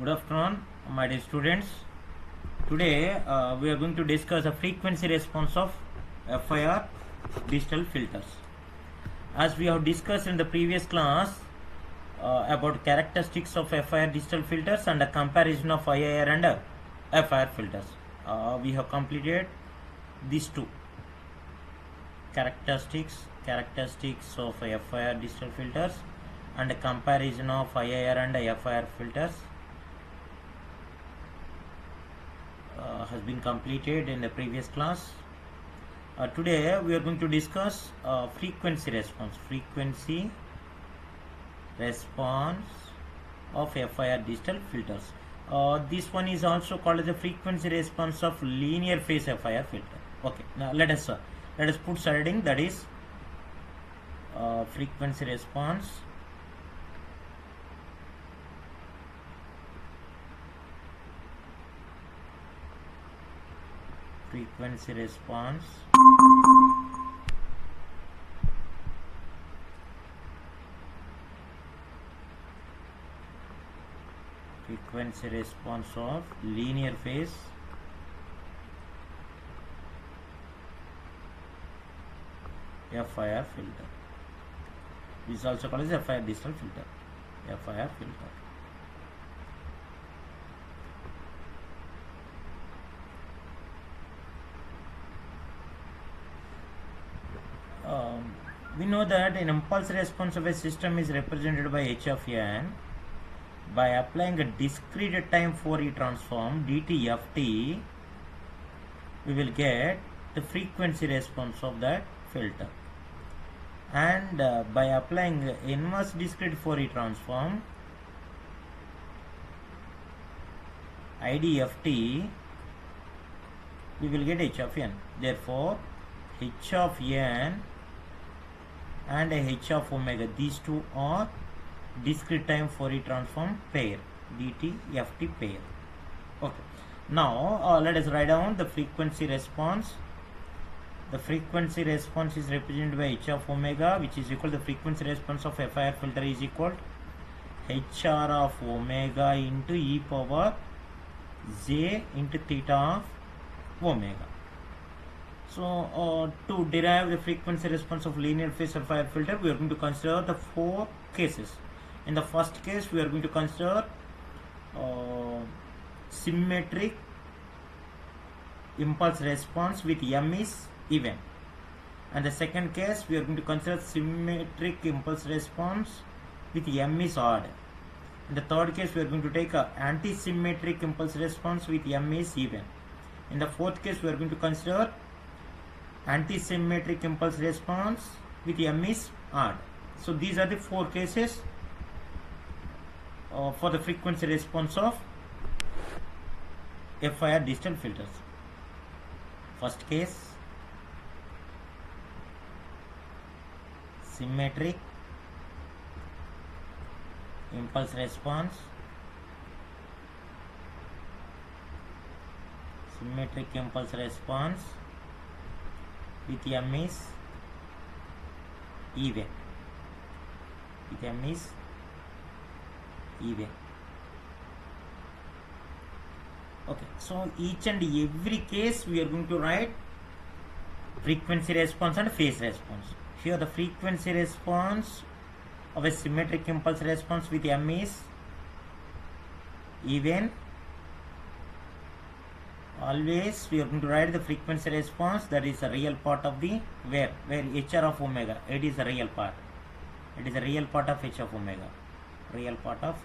Good afternoon, my dear students. Today we are going to discuss the frequency response of FIR digital filters. As we have discussed in the previous class about characteristics of FIR digital filters and a comparison of IIR and FIR filters. We have completed these two characteristics of FIR digital filters and a comparison of IIR and FIR filters. Has been completed in the previous class. Today we are going to discuss frequency response of FIR digital filters. This one is also called as the frequency response of linear phase FIR filter. Okay, now let us put shading, that is frequency response of linear phase FIR filter. This is also called as FIR digital filter. We know that an impulse response of a system is represented by h of n. By applying a discrete time Fourier transform dt of t, we will get the frequency response of that filter. And by applying inverse discrete Fourier transform id of t, we will get h of n. Therefore, h of n and h of omega, these two are discrete time Fourier transform pair, dt ft pair. Okay, now let us write down the frequency response. The frequency response is represented by h of omega, which is equal to the frequency response of FIR filter is equal to hr of omega into e power j into theta of omega. So to derive the frequency response of linear phase FIR filter, we are going to consider the four cases. In the first case, we are going to consider symmetric impulse response with m is even. And the second case, we are going to consider symmetric impulse response with m is odd. In the third case, we are going to take a anti-symmetric impulse response with m is even. In the fourth case, we are going to consider anti-symmetric impulse response with m is odd. So these are the four cases for the frequency response of FIR digital filters. First case, symmetric impulse response with m is even. Okay, so each and every case we are going to write frequency response and phase response. Here the frequency response of a symmetric impulse response with m is even. Always we are going to write the frequency response, that is a real part of the where hr of omega, it is a real part. It is a real part of h of omega. Real part of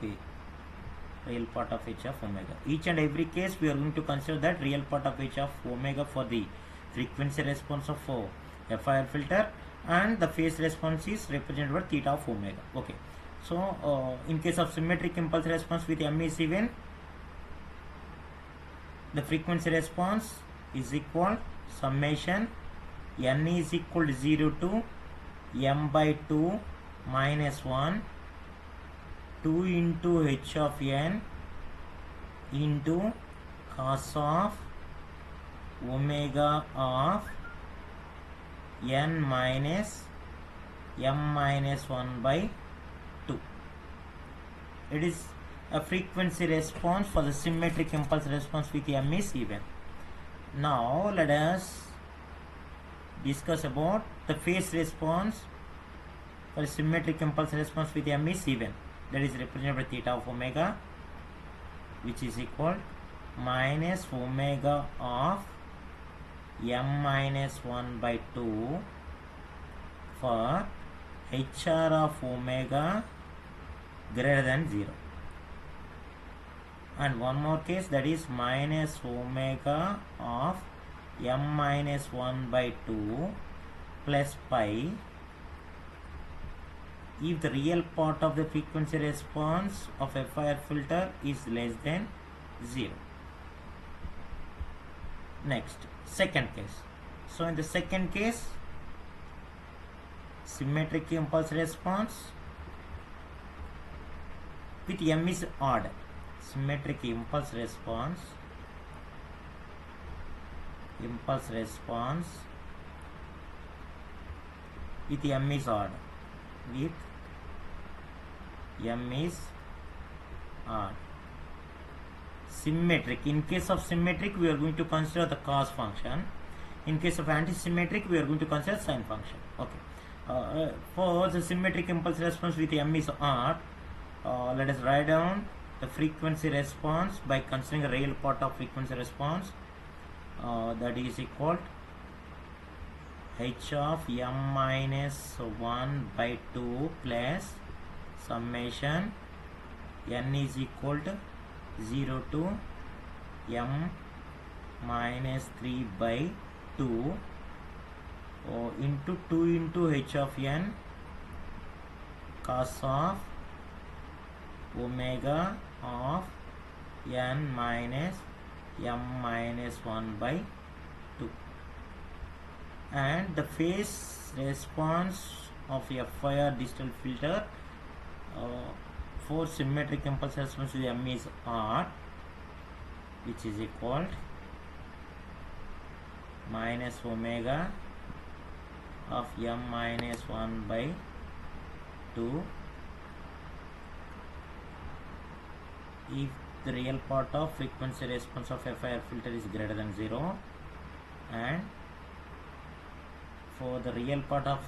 h of omega. Each and every case we are going to consider that real part of h of omega for the frequency response of FIR filter, and the phase response is represented by theta of omega. Okay, so in case of symmetric impulse response with m is even, the frequency response is equal summation n is equal to 0 to m by 2 minus 1 2 into h of n into cos of omega of n minus m minus 1 by 2. It is a frequency response for the symmetric impulse response with M is even. Now let us discuss about the phase response for symmetric impulse response with M is even. That is represented by theta of omega, which is equal minus omega of M minus 1 by 2 for HR of omega greater than 0. And one more case, that is minus omega of M minus 1 by 2 plus pi if the real part of the frequency response of FIR filter is less than 0. Next, second case. So in the second case, symmetric impulse response with M is odd. Symmetric impulse response with M is odd. With M is odd. Symmetric. In case of symmetric, we are going to consider the cos function. In case of anti-symmetric, we are going to consider sine function. Okay. For the symmetric impulse response with M is odd, let us write down the frequency response by considering the real part of frequency response. That is equal to h of M minus 1 by 2 plus summation n is equal to 0 to M minus 3 by 2 into 2 into h of n cos of omega of n minus M minus 1 by 2. And the phase response of FIR digital filter for symmetric impulse response with M is odd, which is equal to minus omega of M minus 1 by 2 if the real part of frequency response of FIR filter is greater than 0, and for the real part of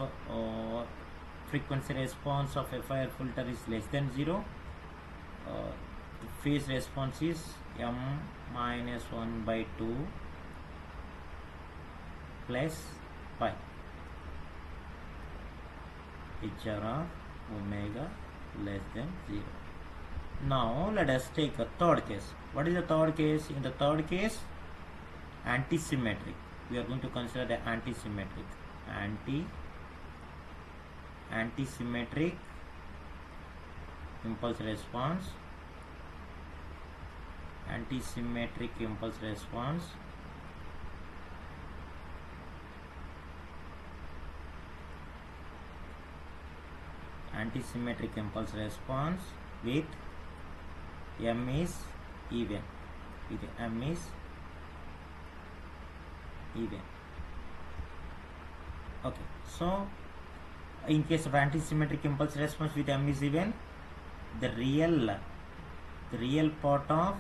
frequency response of FIR filter is less than 0, the phase response is M minus 1 by 2 plus pi HR of omega less than 0. Now let us take a third case. What is the third case? In the third case, anti-symmetric. We are going to consider the anti-symmetric. Anti-symmetric impulse response. Anti-symmetric impulse response anti-symmetric impulse response with M is even. With M is even. Okay. So in case of anti-symmetric impulse response with M is even, the real part of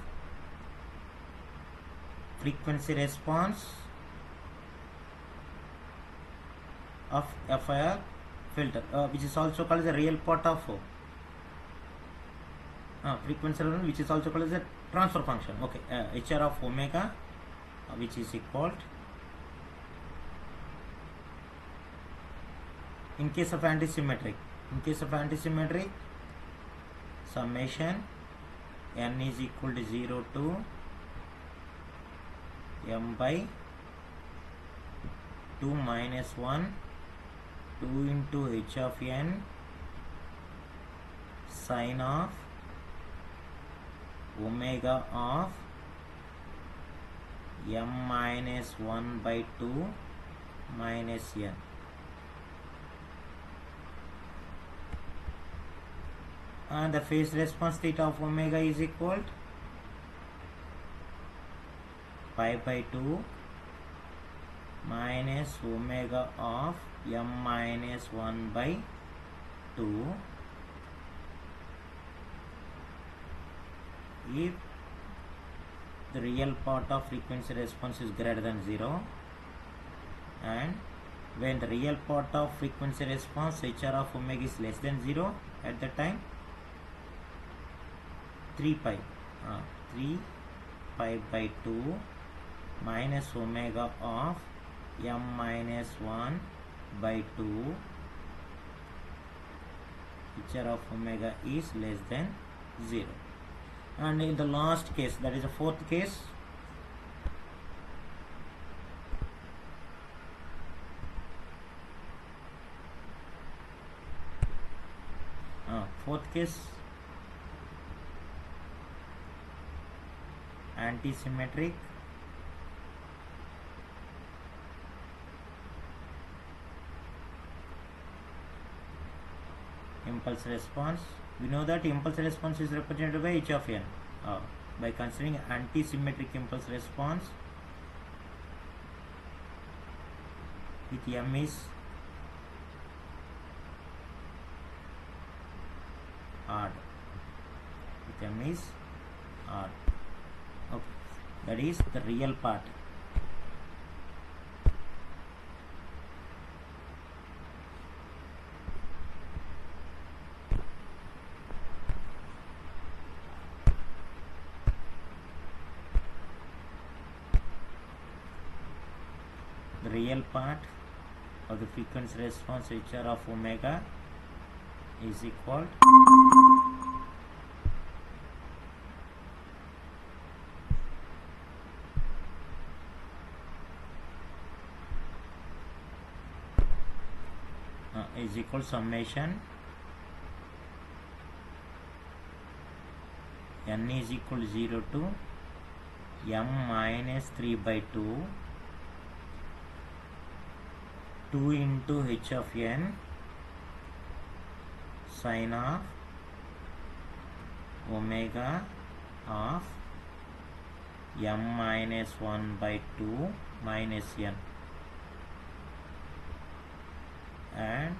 frequency response of FIR filter, which is also called the real part of frequency response, which is also called as a transfer function. Okay, HR of omega, which is equal to, in case of anti-symmetric, summation n is equal to 0 to M by 2 minus 1 2 into h of n sine of omega of M minus 1 by 2 minus n. And the phase response theta of omega is equal to pi by 2 minus omega of M minus 1 by 2 if the real part of frequency response is greater than 0, and when the real part of frequency response HR of omega is less than 0, at the time 3 pi by 2 minus omega of m minus 1 by 2 HR of omega is less than 0. And in the last case, that is the fourth case, anti-symmetric impulse response. We know that impulse response is represented by h of n. By considering anti-symmetric impulse response with m is odd. Okay, that is the real part. The real part of the frequency response HR of omega is equal summation n is equal to 0 to m minus 3 by 2 into h of n sine of omega of m minus 1 by 2 minus n, and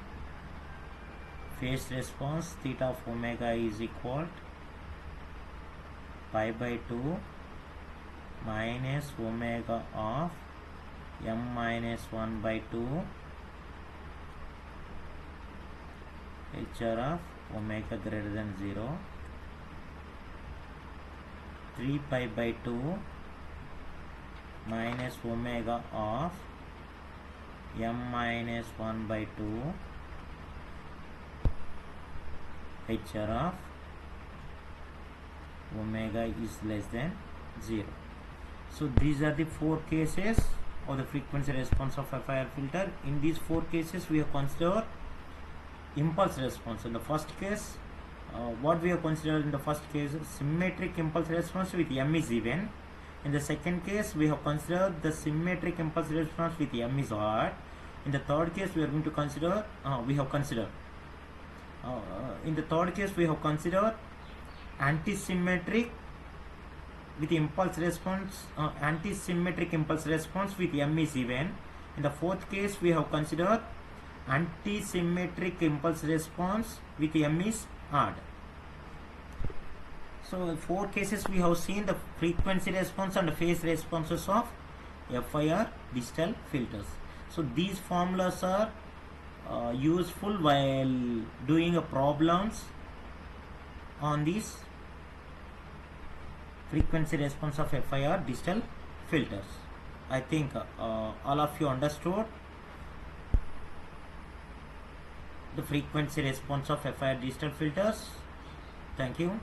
phase response theta of omega is equal to pi by 2 minus omega of m minus 1 by 2 HR of omega greater than 0, 3 pi by 2 minus omega of m minus 1 by 2 HR of omega is less than 0. So these are the 4 cases of the frequency response of FIR filter. In these 4 cases we have considered impulse response. In the first case, what we have considered in the first case, symmetric impulse response with m is even. In the second case, we have considered the symmetric impulse response with m is odd. In the third case, we are going to consider in the third case we have considered anti-symmetric with impulse response, anti-symmetric impulse response with m is even. In the fourth case, we have considered anti-symmetric impulse response with m is odd. So 4 cases we have seen the frequency response and the phase responses of FIR digital filters. So these formulas are useful while doing problems on these frequency response of FIR digital filters. I think all of you understood the frequency response of FIR digital filters. Thank you.